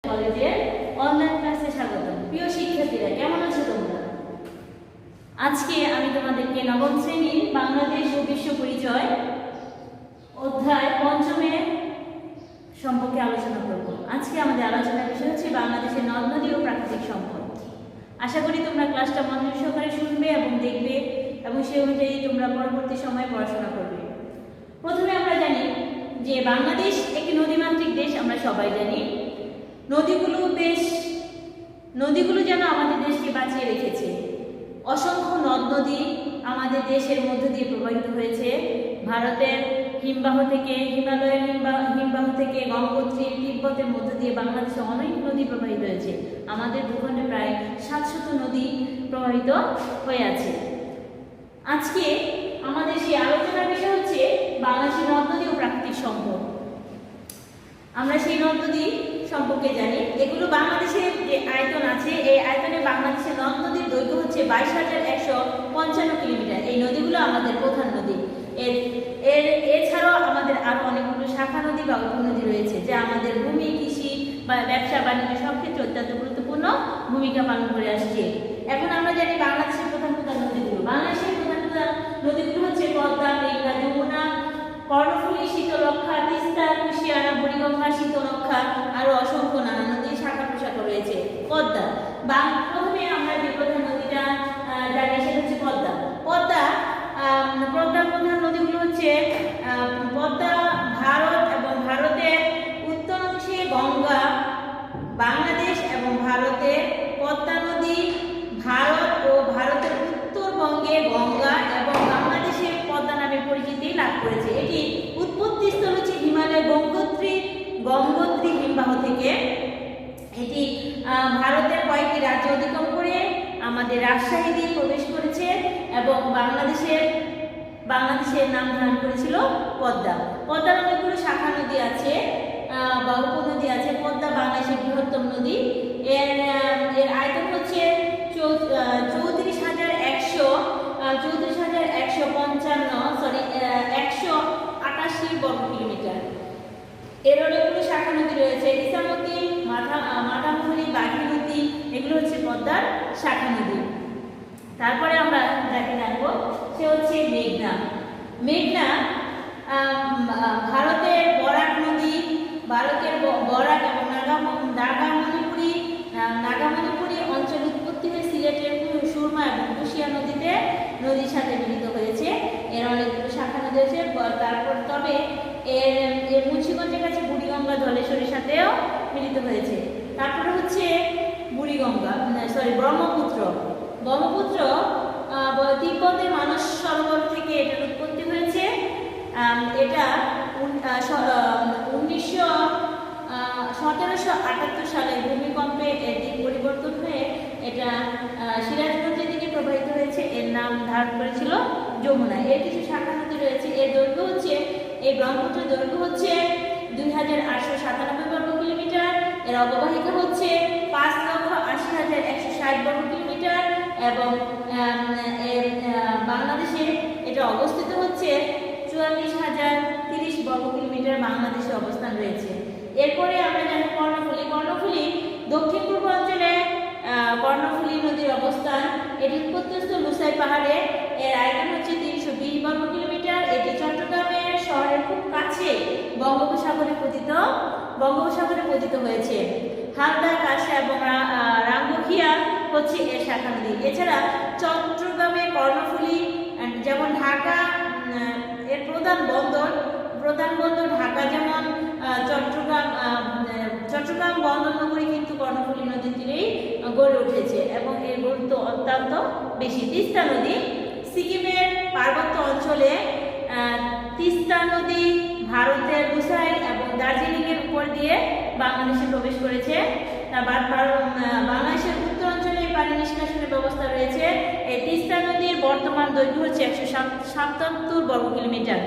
কলেজের অনলাইন ক্লাসে স্বাগতম। প্রিয় শিক্ষার্থীরা, কেমন আছো তোমরা? আজকে আমি তোমাদেরকে নবম শ্রেণীর বাংলাদেশ ও বিশ্ব পরিচয় অধ্যায় পঞ্চমের সম্পর্কে আলোচনা করব। আজকে আমাদের আলোচনার বিষয় হচ্ছে বাংলাদেশের নদ নদী ও প্রাকৃতিক সম্পদ। আশা করি তোমরা ক্লাসটা মনোযোগ সহকারে শুনবে এবং দেখবে এবং সেই অনুযায়ী তোমরা পরবর্তী সময়ে পড়াশোনা করবে। প্রথমে আমরা জানি যে বাংলাদেশ একটি নদীমাতৃক দেশ, আমরা সবাই জানি। নদীগুলো যেন আমাদের দেশকে বাঁচিয়ে রেখেছে। অসংখ্য নদ নদী আমাদের দেশের মধ্য দিয়ে প্রবাহিত হয়েছে। ভারতের হিমবাহ থেকে, হিমালয়ের হিমবাহ থেকে গঙ্গোত্রী, তিব্বতের মধ্য দিয়ে বাংলাদেশে অনেক নদী প্রবাহিত হয়েছে। আমাদের ভূখণ্ডে প্রায় 700 নদী প্রবাহিত হয়ে আছে। আজকে আমাদের সেই আলোচনার বিষয় হচ্ছে বাংলাদেশের নদ নদী ও প্রাকৃতিক সম্পদ। আমরা সেই নদ নদী সম্পর্কে জানি। এগুলো বাংলাদেশের যে আয়তন আছে, এই আয়তনে বাংলাদেশের নদ নদীর দৈর্ঘ্য হচ্ছে 22,155 কিলোমিটার। এই নদীগুলো আমাদের প্রধান নদী। এছাড়াও আমাদের আরো অনেকগুলো শাখা নদী বা উপনদী রয়েছে, যা আমাদের ভূমি, কৃষি বা ব্যবসা বাণিজ্য সব ক্ষেত্রে অত্যন্ত গুরুত্বপূর্ণ ভূমিকা পালন করে আসছে। এখন আমরা জানি বাংলাদেশের প্রধান নদীগুলো। বাংলাদেশের প্রধান নদীগুলো হচ্ছে পদ্মা, মেঘনা, যমুনা, কর্ণফুলী, শীতলক্ষ্যা, তিস্তা, কুশিয়ারা, বুড়িগঙ্গা, শীতলক্ষ্যা, আরো অসংখ্য নানা নদীর শাখা প্রশাখা রয়েছে। পদ্মা, প্রথমে আমরা যে প্রধান নদীটা জানি সেটা হচ্ছে পদ্মা। পদ্মার প্রধান নদীগুলো হচ্ছে পদ্মা ভারত এবং ভারতের উত্তর অংশে গঙ্গা, বাংলাদেশ এবং ভারতের পদ্মা নদী, ভারত ও ভারতের উত্তরবঙ্গে গঙ্গা এবং বাংলাদেশের পদ্মা নামে পরিচিতি লাভ করেছে। এটি উৎপত্তি স্থল হচ্ছে হিমালয় গঙ্গোত্রী হিমবাহ থেকে। এটি ভারতের কয়েকটি রাজ্য অতিক্রম করে আমাদের রাজশাহী দিয়ে প্রবেশ করেছে এবং বাংলাদেশের নাম ধারণ করেছিল পদ্মা। পদ্মার অনেকগুলো শাখা নদী আছে বা উপনদী আছে। পদ্মা বাংলাদেশের বৃহত্তম নদী। এর আয়তন হচ্ছে 188 বর্গ কিলোমিটার। এর অনেকগুলো শাখা নদী রয়েছে। ইছামতি, মাথামুহুরী, বাঘিমতি, এগুলো হচ্ছে পদ্মার শাখা নদী। তারপরে আমরা যাকে জানবো সে হচ্ছে মেঘনা। ভারতের বরাক নদী, ভারতের বরাক এবং নাগামণিপুরী অঞ্চলে উৎপত্তি হয়ে সিলেটের সুরমা এবং কুশিয়া নদীর সাথে মিলিত হয়েছে। এর অনেকগুলো শাখা নদী আছে। তারপর তবে এর মুন্সিগঞ্জের কাছে বুড়িগঙ্গা জলেশ্বরীর সাথেও মিলিত হয়েছে। তারপরে হচ্ছে ব্রহ্মপুত্র তিব্বতের মানস সরোবর থেকে এটার উৎপত্তি হয়েছে। এটা 1778 সালে ভূমিকম্পে এর দিক পরিবর্তন হয়ে এটা সিরাজগঞ্জের দিকে প্রবাহিত হয়েছে। এর নাম ধারণ করেছিল যমুনা। এর কিছু শাখা নদী রয়েছে। এই ব্রহ্মপুত্রের দৈর্ঘ্য হচ্ছে 2897 বর্গ কিলোমিটার। এর অববাহিকা হচ্ছে 5,80,160 বর্গ কিলোমিটার এবং বাংলাদেশে এটা অবস্থিত হচ্ছে 44,030 বর্গ কিলোমিটার। বাংলাদেশে অবস্থান রয়েছে। এরপরে আমরা জানি কর্ণফুলী দক্ষিণ পূর্ব অঞ্চলে কর্ণফুলী নদীর অবস্থান। এটি উৎপত্তিস্থল লুসাই পাহাড়ে। এর আয়তন হচ্ছে 320 বর্গ কিলোমিটার। এটি চট্টগ্রামের শহরের খুব কাছে বঙ্গোপসাগরে পতিত হয়েছে। হালদা, কাঁসা এবং রাঙ্গুখিয়া হচ্ছে এর শাখা নদী। এছাড়া চট্টগ্রামে কর্ণফুলী, যেমন ঢাকা এর প্রধান বন্দর ঢাকা, যেমন চট্টগ্রাম বন্দর নগরী কিন্তু কর্ণফুলী নদীর তীরেই গড়ে উঠেছে এবং এর গুরুত্ব অত্যন্ত বেশি। তিস্তা নদী সিকিমের পার্বত্য অঞ্চলে তিস্তা নদী ভারতের বুসাইল এবং দার্জিলিং এর উপর দিয়ে বাংলাদেশে প্রবেশ করেছে। বাংলাদেশের উত্তর অঞ্চলে পানি নিষ্কাশনের ব্যবস্থা রয়েছে। এই তিস্তা নদীর বর্তমান দৈর্ঘ্য হচ্ছে 177 বর্গ কিলোমিটার।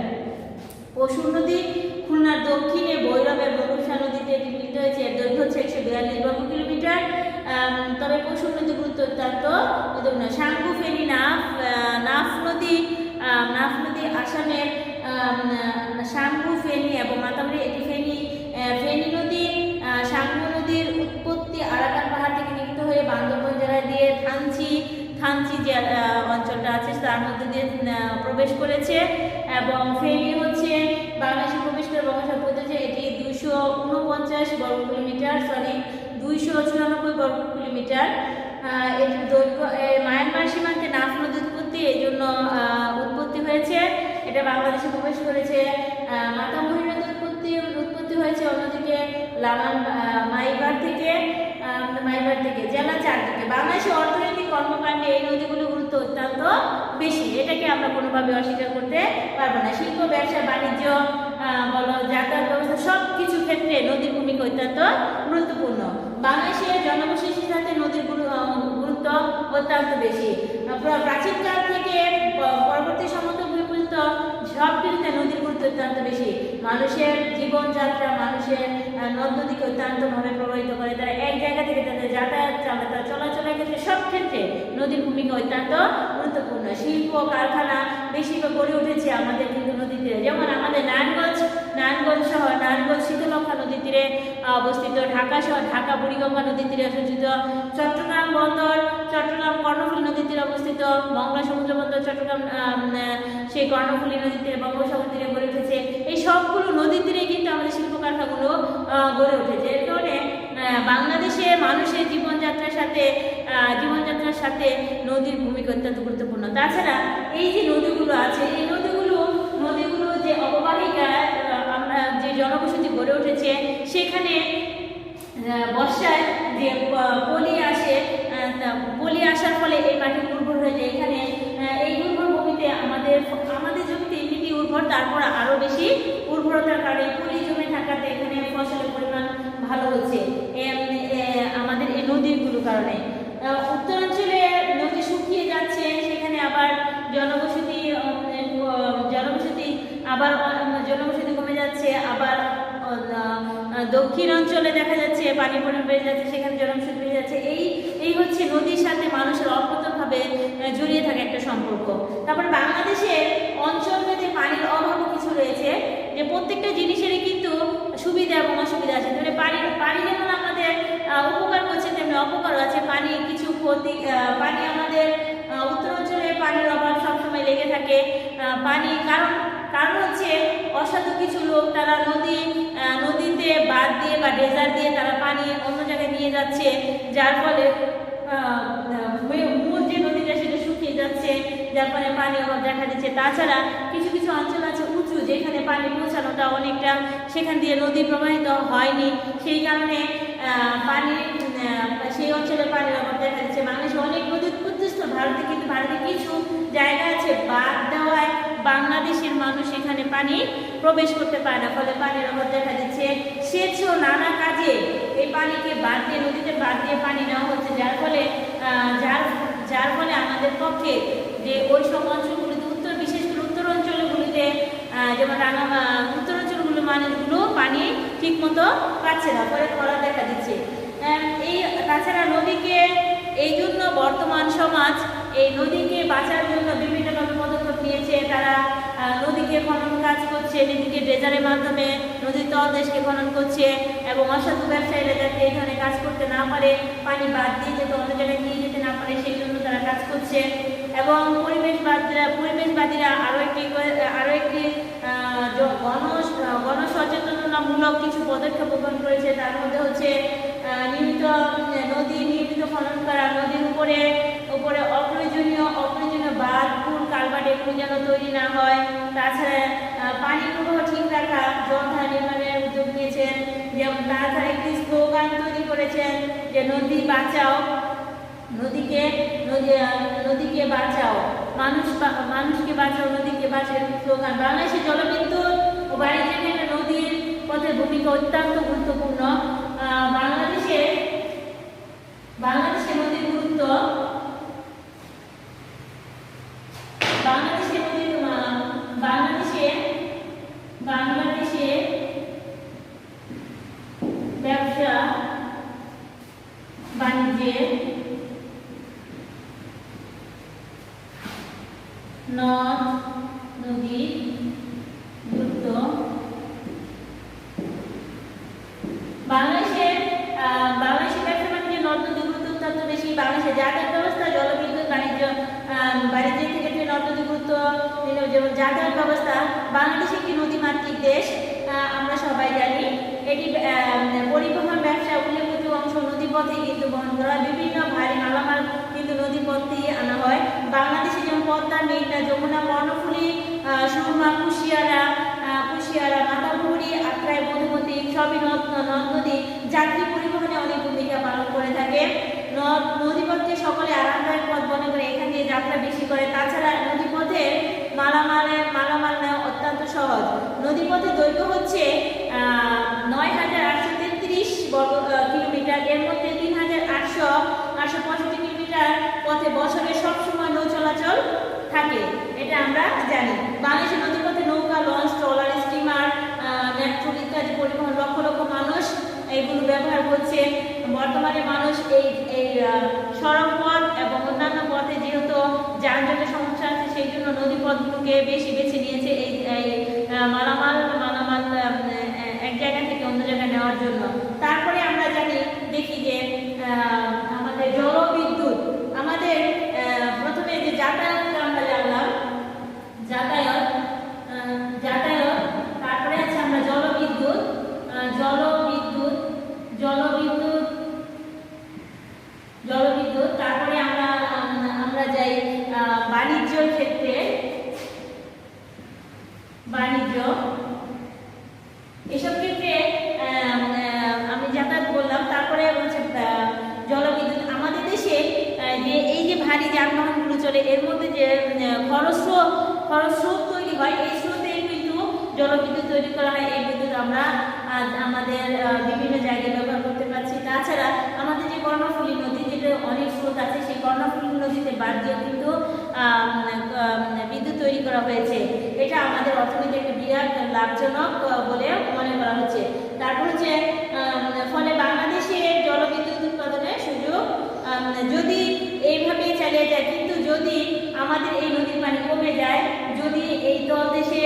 পশুর নদী খুলনার দক্ষিণে ভৈরব এবং রূপসা নদীতে মিলিত হয়েছে। এর দৈর্ঘ্য হচ্ছে 142 বর্গ কিলোমিটার। তবে পশুর নদী গুরুত্ব অত্যন্ত। সাঙ্গু, ফেনী, নাফ নদী আসামের সাঙ্গু, ফেনী এবং মাতামরি। এটি ফেনী নদী, সাঙ্গু নদী নদীর উৎপত্তি আরাকান পাহাড় থেকে নির্মিত হয়ে বান্দরবান জেলা দিয়ে থানচি যে অঞ্চলটা আছে তার মধ্যে দিয়ে প্রবেশ করেছে। এবং ফেনী হচ্ছে বাংলাদেশে প্রবেশ করে বঙ্গোপসাগর পৌঁছেছে। এটি 249 বর্গ কিলোমিটার, 294 বর্গ কিলোমিটার। এর দৈর্ঘ্য মায়ানমার সীমান্তে নাফ নদী উৎপত্তি এই জন্য উৎপত্তি হয়েছে। এটা বাংলাদেশে প্রবেশ করেছে। মাতামুহুরী নদীর উৎপত্তি হয়েছে অন্যদিকে মাইবার থেকে জেলা 4 থেকে। বাংলাদেশের অর্থনৈতিক কর্মকাণ্ডে এই নদীগুলোর গুরুত্ব অত্যন্ত বেশি, এটাকে আমরা কোনোভাবে অস্বীকার করতে পারবো না। শিল্প, ব্যবসা, বাণিজ্য বলো, যাতায়াত ব্যবস্থা সব কিছু ক্ষেত্রে নদীর ভূমিকা অত্যন্ত গুরুত্বপূর্ণ। বাংলাদেশের জনবসতির সাথে নদীর গুরুত্ব অত্যন্ত বেশি। প্রাচীনকাল থেকে পরবর্তী সমতল ভূমি পর্যন্ত সব কিছুতে নদীর গুরুত্ব অত্যন্ত বেশি। মানুষের জীবনযাত্রা, মানুষের নদ নদীকে অত্যন্তভাবে প্রভাবিত করে। তারা এক জায়গা থেকে তাদের যাতায়াত, তারা চলাচলের ক্ষেত্রে সব ক্ষেত্রে নদীর ভূমিকা অত্যন্ত গুরুত্বপূর্ণ। শিল্প কারখানা বেশিরভাগ গড়ে উঠেছে আমাদের কিন্তু নদী তীরে। যেমন আমাদের নারায়ণগঞ্জ শহর, নারায়ণগঞ্জ শীতলক্ষা নদী তীরে অবস্থিত, ঢাকা শহর, ঢাকা বুড়িগঙ্গা নদী তীরে অবস্থিত, চট্টগ্রাম বন্দর, চট্টগ্রাম কর্ণফুলী নদী তীরে অবস্থিত, মংলা সমুদ্র বন্দর চট্টগ্রাম সেই কর্ণফুলী নদী তীরে বঙ্গোপসাগর তীরে গড়ে উঠেছে। এই সবগুলো নদী তীরে কিন্তু আমাদের শিল্প কারখানাগুলো গড়ে উঠেছে। এর কারণে বাংলাদেশে মানুষের জীবনযাত্রার সাথে নদীর ভূমিকা অত্যন্ত গুরুত্বপূর্ণ। তাছাড়া এই যে নদীগুলো আছে, এই নদীগুলো যে অববাহিকা আমরা যে জনবসতি গড়ে উঠেছে, সেখানে বর্ষায় যে পলি আসার ফলে এই মাটি উর্বর হয়ে যায়। এখানে এই উর্বর ভূমিতে আমাদের জমিতে এমনিতে উর্বর, তারপর আরো বেশি উর্বরতার কারণে পলি জমে থাকাতে এখানে ফসলের পরিমাণ ভালো হচ্ছে আমাদের এই নদীগুলোর কারণে। উত্তরাঞ্চলে নদী শুকিয়ে যাচ্ছে, সেখানে আবার জনবসতি কমে যাচ্ছে। আবার দক্ষিণ অঞ্চলে দেখা যাচ্ছে পানি পরিমাণ বেড়ে যাচ্ছে, সেখানে জনবসতি বেড়ে যাচ্ছে। এই হচ্ছে নদীর সাথে মানুষের অপ্রত্যক্ষভাবে জড়িয়ে থাকে একটা সম্পর্ক। তারপরে বাংলাদেশের অঞ্চলভেদে পানির অভাবও কিছু রয়েছে, যে প্রত্যেকটা জিনিসেরই কিন্তু সুবিধা এবং অসুবিধা আছে। মানে পানি যেমন আমাদের উপকার করছে, তেমনি অপকারও আছে। পানি আমাদের উত্তর অঞ্চলে পানির অভাব সবসময় লেগে থাকে। কারণ হচ্ছে অসাধু কিছু লোক, তারা নদীতে বাঁধ দিয়ে বা ড্রেজার দিয়ে তারা পানি অন্য জায়গায় নিয়ে যাচ্ছে, যার ফলে মূল যে নদীটা সেটা শুকিয়ে যাচ্ছে, যার ফলে পানি অভাব দেখা দিচ্ছে। তাছাড়া কিছু অঞ্চল আছে উঁচু, যেখানে পানি পৌঁছানোটা অনেকটা, সেখান দিয়ে নদী প্রবাহিত হয়নি, সেই কারণে সেই অঞ্চলে পানির অভাব দেখা দিচ্ছে। বাংলাদেশে অনেক নদী উৎপত্তিস্থল, ভারতে কিছু জায়গা আছে বাদ দেওয়ায় বাংলাদেশের মানুষ এখানে পানি প্রবেশ করতে পারে না, ফলে পানির অভাব দেখা দিচ্ছে। সেচ ও নানা কাজে এই পানিকে নদীতে বাদ দিয়ে পানি নেওয়া হচ্ছে, যার ফলে আমাদের পক্ষে যে ওই সব অঞ্চলগুলিতে বিশেষ করে উত্তর অঞ্চলগুলিতে, যেমন উত্তর অঞ্চলগুলো মানুষগুলো পানি ঠিক মতো পাচ্ছে না, ফলে খরা দেখা দিচ্ছে। তাছাড়া নদীকে এই জন্য বর্তমান সমাজ এই নদীকে বাঁচার জন্য বিভিন্নভাবে পদক্ষেপ নিয়েছে। তারা নদীকে খনন কাজ করছে, নদীকে ড্রেজারের মাধ্যমে নদীর তলদেশকে খনন করছে, এবং অসাধু ব্যবসায়ীরা যাতে এই ধরনের কাজ করতে না পারে, পানি বাদ দিয়ে যাতে অন্য জায়গায় নিয়ে যেতে না পারে, সেই জন্য তারা কাজ করছে। এবং পরিবেশবাদীরা আরো একটি গণসচেতনতামূলক কিছু পদক্ষেপ গ্রহণ করেছে। তার মধ্যে হচ্ছে নিয়মিত খনন করা, নদীর উপরে অপ্রয়োজনীয় বাঁধ, পুল, কালভার্ট এগুলো যেন তৈরি না হয়। তাছাড়া পানি প্রবাহ ঠিক রাখা, জলধারা নির্মাণের উদ্যোগ নিয়েছেন। যেমন তাছাড়া একটি স্লোগান তৈরি করেছেন যে নদী বাঁচাও, নদীকে বাঁচাও, মানুষকে বাঁচাও, নদীকে বাঁচাও, স্লোগান। বাংলাদেশে জলবিদ্যুৎ ও বাণিজ্যের ক্ষেত্রে নদীর পথের ভূমিকা অত্যন্ত গুরুত্বপূর্ণ। বাংলাদেশে নদীর গুরুত্ব, বাংলাদেশে ব্যবসা বাণিজ্যে নদ নদীর গুরুত্ব। বাংলাদেশের কি বাংলাদেশের যাতায়াত ব্যবস্থা, জলবিদ্যুৎ, বাণিজ্য থেকে নদ নদী গুরুত্ব, যেমন যাতায়াত ব্যবস্থা। বাংলাদেশ একটি নদীমাতৃক দেশ, আমরা সবাই জানি। এটি পরিবহন ব্যবসা উল্লেখযোগ্য অংশ নদীপথে কিন্তু বহন করা হয়। বিভিন্ন ভারী মালামাল কিন্তু নদীপথ দিয়ে আনা হয়। বাংলাদেশে যেমন পদ্মা, মেঘনা, যমুনা, কর্ণফুলী, সুরমা, কুশিয়ারা, মাতাবুড়ি, আত্রাই, মধুমতি সবই নদী যাত্রী পরিবহনে অনেক ভূমিকা পালন করে থাকে। নদীপথকে সকলে আরামদায়ক পথ মনে করে এখান দিয়ে যাত্রা বেশি করে। তাছাড়া নদীপথে মালামাল নেওয়া অত্যন্ত সহজ। নদীপথের দৈর্ঘ্য হচ্ছে ৯,৮৩৩ কিলোমিটার। এর মধ্যে ৩,৮৬৫ কিলোমিটার পথে বছরে সবসময় নৌ চলাচল থাকে, এটা আমরা জানি। বাংলাদেশের নদীপথে নৌকা, লঞ্চ, ট্রলার, স্টিমার, মেট্রো ইত্যাদি পরিবহন লক্ষ লক্ষ মানুষ এইগুলো ব্যবহার করছে। বর্তমানে মানুষ এই সড়ক পথ এবং অন্যান্য পথে যেহেতু যানজটের সমস্যা আছে, সেই জন্য নদী পথগুলোকে বেশি বেছে নিয়েছে এই মালামাল এক জায়গা থেকে অন্য জায়গায় নেওয়ার জন্য। তারপরে আমরা দেখি যে আমাদের জলবিদ্যুৎ, আমাদের প্রথমে যে যাতায়াত আমরা জানলাম, যাতায়াত, তারপরে আছে আমরা জলবিদ্যুৎ, তারপরে আমরা যাই বাণিজ্যের ক্ষেত্রে, বাণিজ্য এসব ক্ষেত্রে আমি যাতায়াত বললাম। তারপরে হচ্ছে জলবিদ্যুৎ। আমাদের দেশে যে এই যে ভারী যানবাহনগুলো চলে, এর মধ্যে যে খরচ স্রোত তৈরি হয়, এই স্রোতে কিন্তু জলবিদ্যুৎ তৈরি করা হয়। এই বিদ্যুৎ আমরা আমাদের বিভিন্ন জায়গায় ব্যবহার করতে পারছি। তাছাড়া আমাদের যে কর্ণফুলী নদী, যেটা অনেক স্রোত আছে, সেই কর্ণফুলী নদীতে বাদ দিয়ে কিন্তু বিদ্যুৎ তৈরি করা হয়েছে। এটা আমাদের অর্থনীতি একটা বিরাট লাভজনক বলে মনে করা হচ্ছে। তারপর হচ্ছে ফলে বাংলাদেশের জলবিদ্যুৎ উৎপাদনের সুযোগ যদি এইভাবে চালিয়ে যায়, কিন্তু যদি আমাদের এই নদীর পানি কমে যায়, যদি এই তলদেশে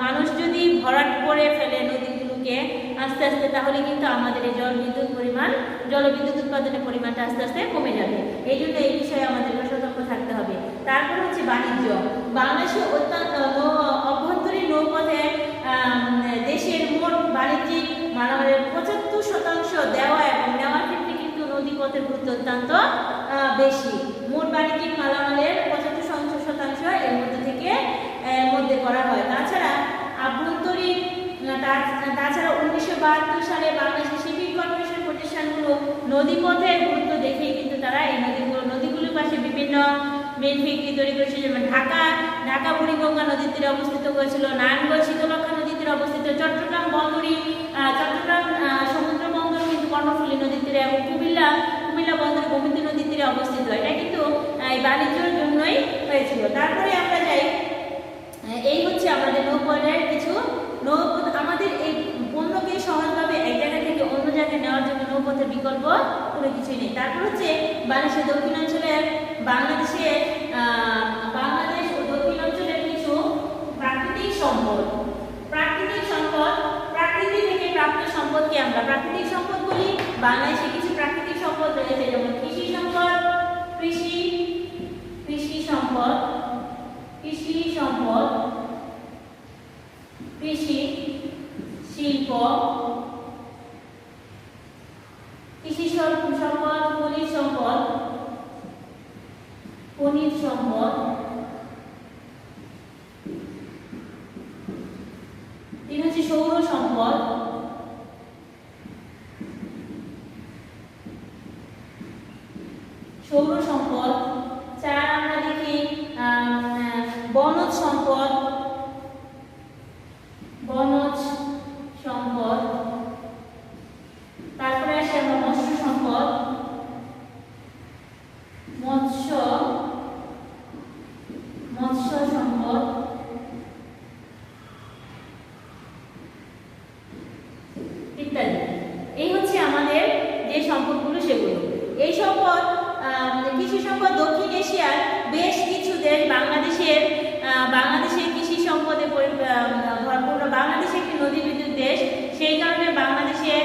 মানুষ যদি ভরাট করে ফেলে নদীগুলোকে আস্তে আস্তে, তাহলে কিন্তু আমাদের এই জলবিদ্যুৎ উৎপাদনের পরিমাণটা আস্তে আস্তে কমে যাবে। এই জন্য এই বিষয়ে আমাদেরকে সতর্ক থাকতে হবে। তারপর হচ্ছে বাণিজ্য। বাংলাদেশের অভ্যন্তরীণ নৌপথে দেশের মোট বাণিজ্যিক মালামালের ৭৫% দেওয়া এবং নেওয়ার ক্ষেত্রে কিন্তু নদীপথের গুরুত্ব অত্যন্ত বেশি। মোট বাণিজ্যিক মালামালের ৭৫% এর মধ্যে করা হয়। তাছাড়া 1972 সালে বাংলাদেশের শিপিং কর্পোরেশন প্রতিষ্ঠানগুলো নদীপথের গুরুত্ব দেখেই কিন্তু তারা এই নদীগুলোর পাশে বিভিন্ন মেন ফ্যাক্টরি তৈরি করেছে। যেমন ঢাকা বুড়িগঙ্গা নদীর তীরে অবস্থিত হয়েছিল, নারায়ণগঞ্জ শীতলক্ষা নদীর তীরে অবস্থিত, চট্টগ্রাম সমুদ্র বন্দর কিন্তু কর্ণফুলী নদীর তীরে, এবং কুমিল্লা বন্দর গোমতী নদীর তীরে অবস্থিত। এটা কিন্তু এই বাণিজ্যের জন্যই হয়েছিল। তারপরে আমরা যাই, এই হচ্ছে আমাদের নৌপথের কিছু আমাদের এই পণ্যকে সহজভাবে এক জায়গা থেকে অন্য জায়গায় নেওয়ার জন্য নৌপথের বিকল্প কোনো কিছুই নেই। তারপর হচ্ছে বাংলাদেশের দক্ষিণাঞ্চলের বাংলাদেশ ও দক্ষিণাঞ্চলের কিছু প্রাকৃতিক সম্পদ, প্রাকৃতি থেকে প্রাপ্ত সম্পদকে আমরা প্রাকৃতিক সম্পদ বলি। বাংলাদেশে কিছু প্রাকৃতিক সম্পদ রয়েছে, যেমন কৃষি সম্পদ, কৃষি শিল্প, সম্পদ, খনিজ সম্পদ, হচ্ছে সৌর সম্পদ, চার আমরা দেখি বনজ সম্পদ, তারপরে আসে আমরা মৎস্য সম্পদ, ইত্যাদি। এই হচ্ছে আমাদের যে সম্পদগুলো, সেগুলো। এই সম্পদ, কৃষি সম্পদ দক্ষিণ এশিয়ার বেশ কিছু দেশ বাংলাদেশের কৃষি সম্পদে ভরপুর। বাংলাদেশ একটি নদীভিত্তিক দেশ, সেই কারণে বাংলাদেশের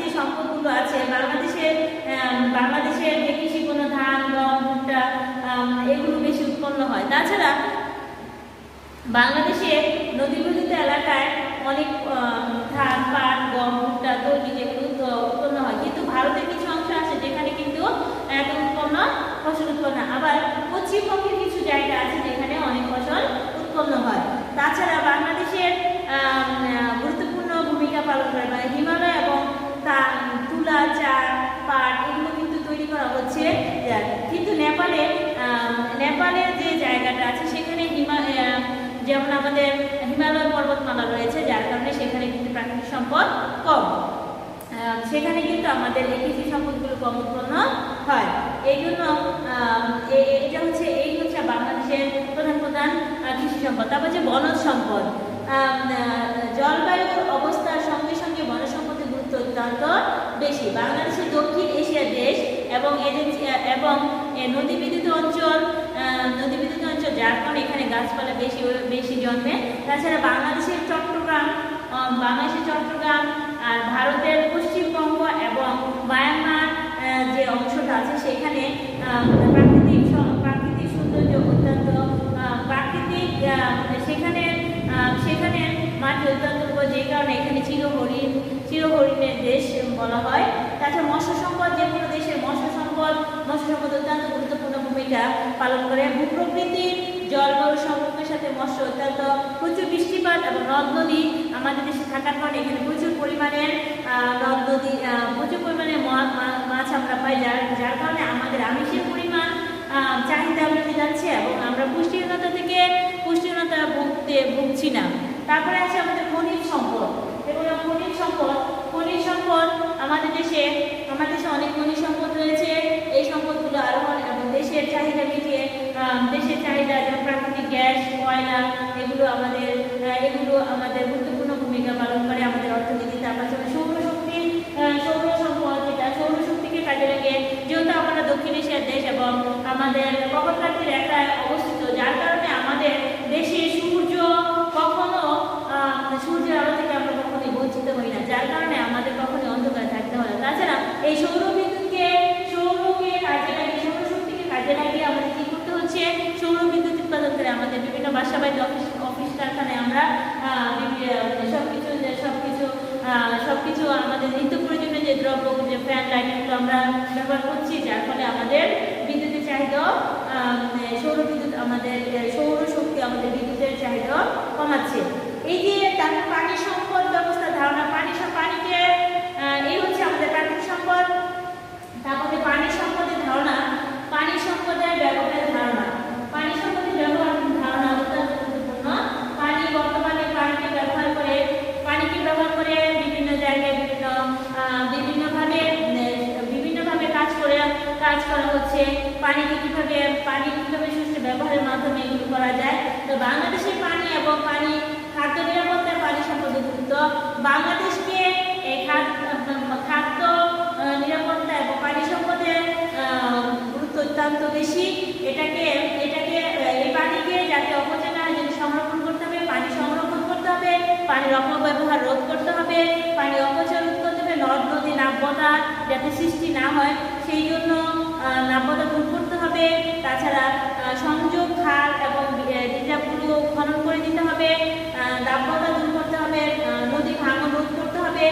যে সম্পদগুলো আছে, বাংলাদেশ হয়। তাছাড়া বাংলাদেশের নদীবেষ্টিত এলাকায় অনেক ধান, পাট, গম, ভুট্টা, তৈরি যেগুলো উৎপন্ন হয়, কিন্তু ভারতের কিছু অংশ আছে যেখানে কিন্তু এত ফসল উৎপন্ন, আবার পশ্চিমবঙ্গের কিছু জায়গা আছে যেখানে অনেক ফসল উৎপন্ন হয়। তাছাড়া বাংলাদেশের গুরুত্বপূর্ণ ভূমিকা পালন করে মানে হিমালয় এবং তুলা, চা, পাট এগুলো কিন্তু তৈরি করা হচ্ছে। কিন্তু নেপালের যে জায়গাটা আছে সেখানে যেমন আমাদের হিমালয় পর্বতমালা রয়েছে, যার কারণে সেখানে কিন্তু প্রাকৃতিক সম্পদ কম, সেখানে কিন্তু আমাদের এই কৃষি সম্পদগুলো কম উৎপন্ন হয়। এই জন্য এই হচ্ছে বাংলাদেশের প্রধান কৃষি সম্পদ। তারপর যে বনজ সম্পদ, জলবায়ুর অবস্থার সঙ্গে সঙ্গে বনজ সম্পদের গুরুত্ব অত্যন্ত বেশি। বাংলাদেশের দক্ষিণ এশিয়ার দেশ এবং নদী বিদ্যুৎ অঞ্চল, যার কারণে এখানে গাছপালা বেশি জন্মে। তাছাড়া বাংলাদেশের চট্টগ্রাম আর ভারতের পশ্চিমবঙ্গ এবং মায়ানমার যে অংশটা আছে সেখানে প্রাকৃতিক সৌন্দর্য অত্যন্ত সেখানে মাটি অত্যন্ত, যে কারণে এখানে চিরহরিণের দেশ বলা হয়। তাছাড়া মৎস্য সম্পদ, যে কোনো দেশের মৎস্য সম্পদ অত্যন্ত গুরুত্বপূর্ণ ভূমিকা পালন করে। ভূপ্রকৃতির জলবায়ু সংরক্ষণের সাথে মৎস্য অত্যন্ত প্রচুর বৃষ্টিপাত এবং নদ নদী আমাদের দেশে থাকার কারণে এখানে প্রচুর পরিমাণে মাছ আমরা পাই, যার কারণে আমাদের আমিষের পরিমাণ চাহিদা বেড়ে যাচ্ছে এবং আমরা পুষ্টিহীনতা ভুগছি না। তারপরে আছে আমাদের খনিজ সম্পদ। খনিজ সম্পদ আমাদের দেশে অনেক খনিজ সম্পদ রয়েছে। এই সম্পদগুলো আরোহণ এবং দেশের চাহিদা মিটিয়ে যেমন প্রাকৃতিক গ্যাস, কয়লা এগুলো আমাদের গুরুত্বপূর্ণ ভূমিকা পালন করে আমাদের অর্থনীতি। তারপর সৌর সম্পদ, যেটা সৌরশক্তিকে কাজে লাগে, যেহেতু আমরা দক্ষিণ এশিয়ার দেশ এবং আমাদের কপরকাঠির এলাকায় অবস্থিত, যার কারণে আমাদের দেশে সূর্যের আলো থেকে আমরা কখনোই বঞ্চিত হই না, যার কারণে আমাদের কখনোই অন্ধকারে থাকতে হয় না। তাছাড়া এই সৌরশক্তিকে কাজে লাগিয়ে আমাদের কি করতে হচ্ছে, সৌর বিদ্যুৎ উৎপাদন করে আমাদের বিভিন্ন বাসা বাড়ি, অফিস কারখানায় আমরা সবকিছু আমাদের নিত্য প্রয়োজনীয় যে দ্রব্য, যে ফ্যান, লাইট এগুলো আমরা ব্যবহার করছি, যার ফলে আমাদের বিদ্যুতের চাহিদা সৌরশক্তি আমাদের বিদ্যুতের চাহিদা কমাচ্ছে। এই যে তারপর পানি সম্পদ ব্যবস্থা ধারণা, এই হচ্ছে আমাদের প্রাকৃতিক সম্পদ। তারপরে পানি সম্পদের ধারণা, পানি সম্পদের ব্যবহারের ধারণা অত্যন্ত গুরুত্বপূর্ণ। বর্তমানে পানিকে ব্যবহার করে বিভিন্ন জায়গায় বিভিন্নভাবে কাজ করা হচ্ছে। পানিকে কিভাবে সুষ্ঠু ব্যবহারের মাধ্যমে এগুলো করা যায়। তো বাংলাদেশের পানি এবং খাদ্য নিরাপত্তার পানি সম্পদের গুরুত্ব, বাংলাদেশকে খাদ্য নিরাপত্তা এবং পানি সম্পদের গুরুত্ব অত্যন্ত বেশি। এই পানিকে যাতে অপচয় না হয় সংরক্ষণ করতে হবে, পানি সংরক্ষণ করতে হবে, পানির অপব্যবহার রোধ করতে হবে, পানি অপচয় রোধ করতে হবে, নদ নদী নাব্যতা যাতে সৃষ্টি না হয় সেই জন্য নাব্যতা দূর করতে হবে। তাছাড়া সংযোগ, খাল এবং রিজার্ভগুলো খনন করে দিতে হবে, নাব্যতা দূর করতে হবে, নদী ভাঙন রোধ করতে হবে,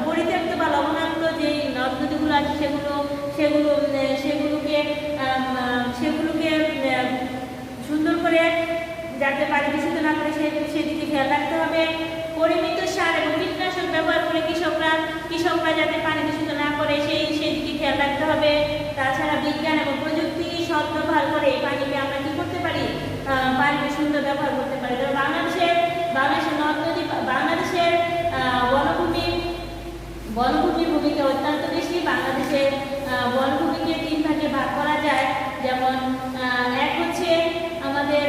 পরিত্যক্ত বা লবণাক্ত যে নদ নদীগুলো আছে সেগুলোকে সুন্দর করে যাতে পানি দূষিত না করে সেদিকে খেয়াল রাখতে হবে। পরিমিত সার এবং কীটনাশক ব্যবহার করে কৃষকরা যাতে পানি দূষিত না করে সেদিকে খেয়াল রাখতে হবে। তাছাড়া বিজ্ঞান এবং প্রযুক্তি সৎ ব্যবহার করে এই পানিকে আমরা কি করতে পারি, পানিকে সুন্দর ব্যবহার করতে পারি। তবে বাংলাদেশের নদ নদী, বাংলাদেশের বনভূমির ভূমিকা অত্যন্ত বেশি। বাংলাদেশের বনভূমিকে 3 ভাগে ভাগ করা যায়, যেমন এক হচ্ছে আমাদের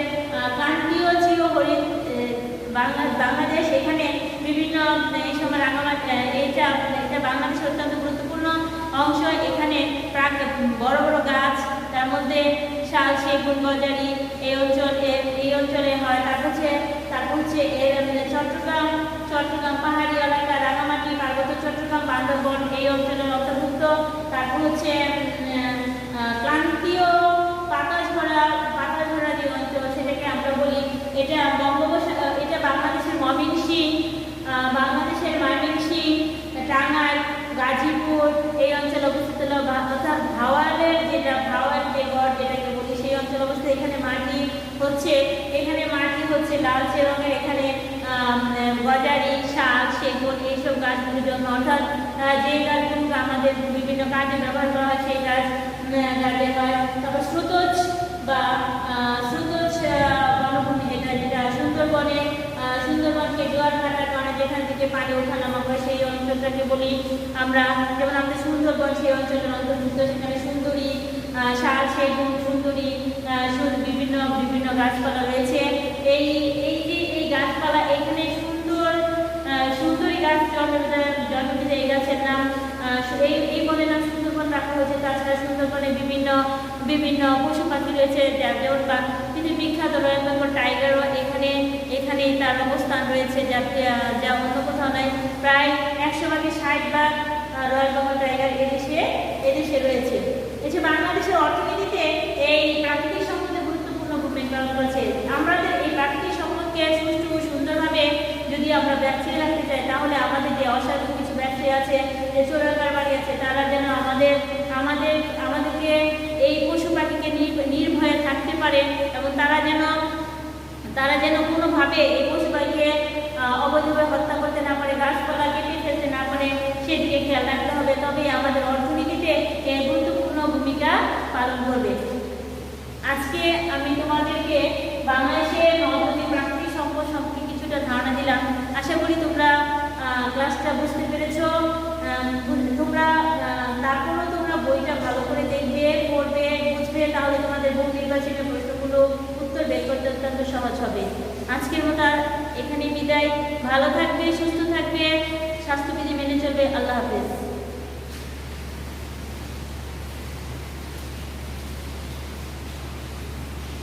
ক্রান্তীয় চিরহরিৎ বাংলাদেশ, এখানে বিভিন্ন এই সময় এটা বাংলাদেশের অত্যন্ত গুরুত্বপূর্ণ অংশ। এখানে বড় বড় গাছ, তার মধ্যে শাল, সেগুন, গজারি এই অঞ্চলে হয়। তারপর হচ্ছে চট্টগ্রাম পাহাড়ি এলাকা, রাঙামাটি, পার্বত্য চট্টগ্রাম, বান্দরবন এই অঞ্চলের অন্তর্ভুক্ত। তারপর হচ্ছে ক্রান্তীয় পাতাস ভরা এটা এটা বাংলাদেশের ময়মনসিংহ, টাঙ্গাইল, গাজীপুর এই অঞ্চলে অবস্থিত হলো, অর্থাৎ ভাওয়াল যে গড় যেটাকে বলি সেই অঞ্চলে অবস্থিত। এখানে মাটি হচ্ছে লালচে রঙের। এখানে গজারি, শাল, সেগুন এইসব গাছগুলোর জন্য, অর্থাৎ যে গাছগুলো আমাদের বিভিন্ন কাজে ব্যবহার করা হয় সেই গাছ হয়। তারপর শ্রুতজ বনভূমি, যেটা সুন্দরবনকে জোয়ার ভাটার কারণে যেখান থেকে পানি ওঠানামা হয় সেই অঞ্চলটাকে বলি আমরা। যেমন আমাদের সুন্দরবন সেই অঞ্চলের অন্তর্ভুক্ত। সেখানে সুন্দরী, শাল, সেগুন, সুন্দরী, বিভিন্ন গাছপালা রয়েছে। এই গাছপালা এখানে সুন্দরী গাছ জন্মবিদে এই গাছের নাম এই বনের নাম সুন্দরবন রাখা হয়েছে। তাছাড়া সুন্দরবনে বিভিন্ন পশু পাখি রয়েছে, যেমন পৃথিবীর বিখ্যাত রয়্যাল বেঙ্গল টাইগারও এখানেই তার অবস্থান রয়েছে, যা অন্য কোথাও নয়। প্রায় 100 ভাগে 60 ভাগ রয়্যাল বেঙ্গল টাইগার এদেশে রয়েছে। বাংলাদেশের অর্থনীতিতে এই প্রাকৃতিক সম্পদের গুরুত্বপূর্ণ ভূমিকা পালন করেছে। আমাদের এই প্রাকৃতিক সম্পদকে সুষ্ঠু ও সুন্দরভাবে যদি আমরা বাঁচিয়ে রাখতে চাই, তাহলে আমাদের যে অসাধু কিছু ব্যবসায়ী আছে, যে চোরা কারবারি আছে, তারা যেন আমাদেরকে এই পশু পাখিকে নির্ভয়ে থাকতে পারে, এবং তারা যেন কোনোভাবে এই পশু পাখিকে অবৈধভাবে হত্যা করতে না পারে, গাছপালা কেটে ফেলতে না পারে, সেদিকে খেয়াল রাখতে হবে। তবে আমাদের অর্থনীতিতে গুরুত্বপূর্ণ ভূমিকা পালন করবে। আজকে আমি তোমাদেরকে বাংলাদেশের নদ-নদী, প্রাকৃতিক সম্পদ সম্পর্কে কিছুটা ধারণা দিলাম। আশা করি তোমরা ক্লাসটা বুঝতে পেরেছো। তারপরও তোমরা বইটা ভালো করে দেখবে, পড়বে, বুঝবে, তাহলে তোমাদের বহু নির্বাচনের প্রশ্নগুলো উত্তর বের করতে অত্যন্ত সহজ হবে। আজকের মতো এখানে বিদায়। ভালো থাকবে, সুস্থ থাকবে, স্বাস্থ্যবিধি মেনে চলবে। আল্লাহ হাফেজ।